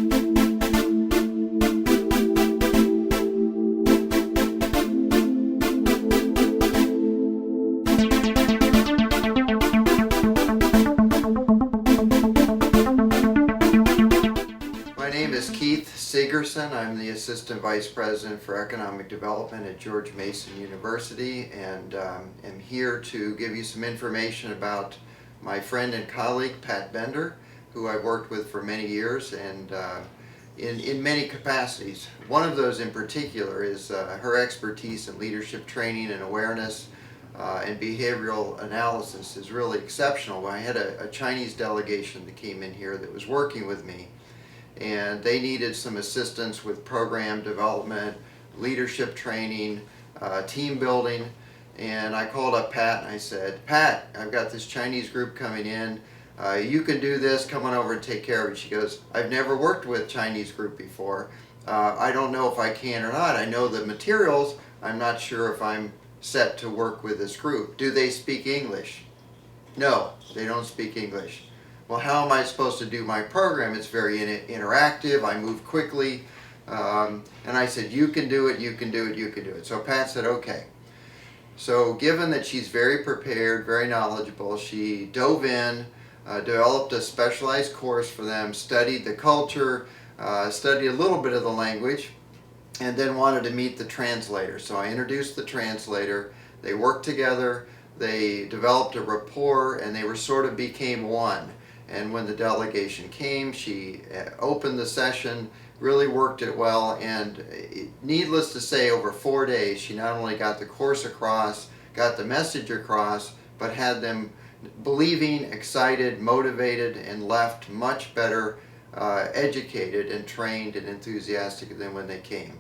My name is Keith Segerson. I'm the Assistant Vice President for Economic Development at George Mason University, and am here to give you some information about my friend and colleague Pat Bender, who I've worked with for many years and in many capacities. One of those in particular is her expertise in leadership training and awareness and behavioral analysis is really exceptional. I had a Chinese delegation that came in here that was working with me, and they needed some assistance with program development, leadership training, team building. And I called up Pat and I said, Pat, I've got this Chinese group coming in. You can do this, come on over and take care of it. She goes, I've never worked with Chinese group before. I don't know if I can or not. I know the materials. I'm not sure if I'm set to work with this group. Do they speak English? No, they don't speak English. Well, how am I supposed to do my program? It's very interactive. I move quickly. And I said, you can do it, you can do it, you can do it. So Pat said, okay. So given that she's very prepared, very knowledgeable, she dove in, developed a specialized course for them, studied the culture, studied a little bit of the language, and then wanted to meet the translator. So I introduced the translator. They worked together. They developed a rapport, and they were sort of became one. And when the delegation came, she opened the session, really worked it well, and needless to say, over 4 days, she not only got the course across, got the message across, but had them believing, excited, motivated, and left much better educated and trained and enthusiastic than when they came.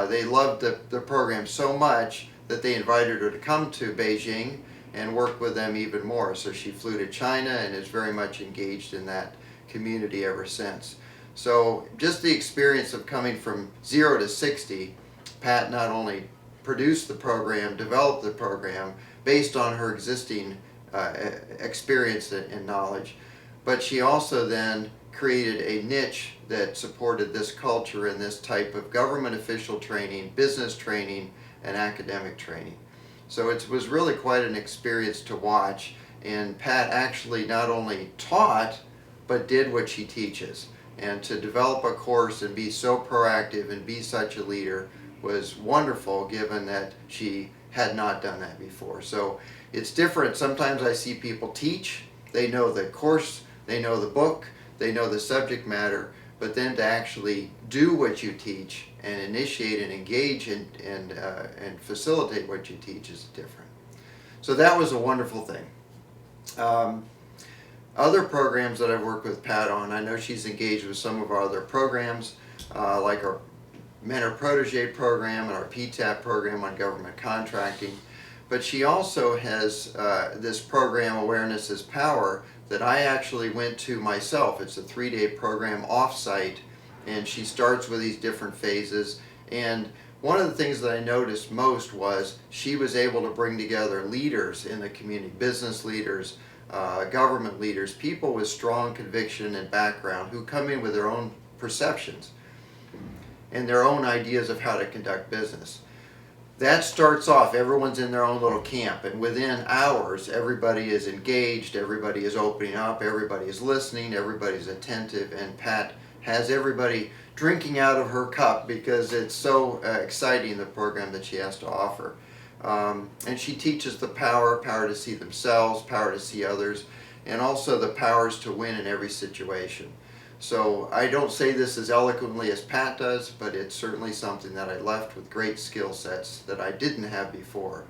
They loved the program so much that they invited her to come to Beijing and work with them even more. So she flew to China and is very much engaged in that community ever since. So just the experience of coming from 0 to 60, Pat not only produced the program, developed the program based on her existing experience and knowledge, but she also then created a niche that supported this culture and this type of government official training, business training, and academic training. So it was really quite an experience to watch, and Pat actually not only taught, but did what she teaches. And to develop a course and be so proactive and be such a leader was wonderful, given that she had not done that before. So it's different. Sometimes I see people teach, they know the course, they know the book, they know the subject matter, but then to actually do what you teach and initiate and engage and facilitate what you teach is different. So that was a wonderful thing. Other programs that I've worked with Pat on, I know she's engaged with some of our other programs, like our Mentor Protege program and our PTAP program on government contracting. But she also has this program, Awareness is Power, that I actually went to myself. It's a 3-day program off-site, and she starts with these different phases. And one of the things that I noticed most was she was able to bring together leaders in the community, business leaders, government leaders, people with strong conviction and background who come in with their own perceptions and their own ideas of how to conduct business. That starts off, everyone's in their own little camp, and within hours everybody is engaged, everybody is opening up, everybody is listening, everybody's attentive, and Pat has everybody drinking out of her cup because it's so exciting, the program that she has to offer. And she teaches the power to see themselves, power to see others, and also the powers to win in every situation. So I don't say this as eloquently as Pat does, but it's certainly something that I left with great skill sets that I didn't have before.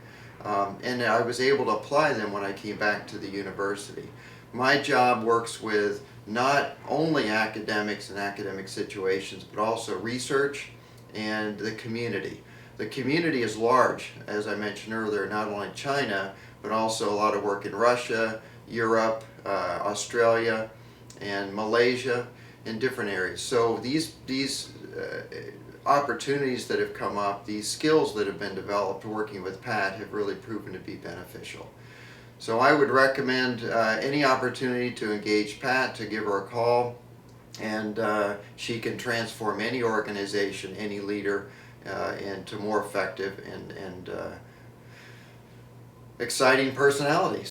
And I was able to apply them when I came back to the university. My job works with not only academics and academic situations, but also research and the community. The community is large, as I mentioned earlier, not only China, but also a lot of work in Russia, Europe, Australia, and Malaysia, in different areas. So these opportunities that have come up, these skills that have been developed working with Pat have really proven to be beneficial. So I would recommend any opportunity to engage Pat, to give her a call. and she can transform any organization, any leader into more effective and exciting personalities.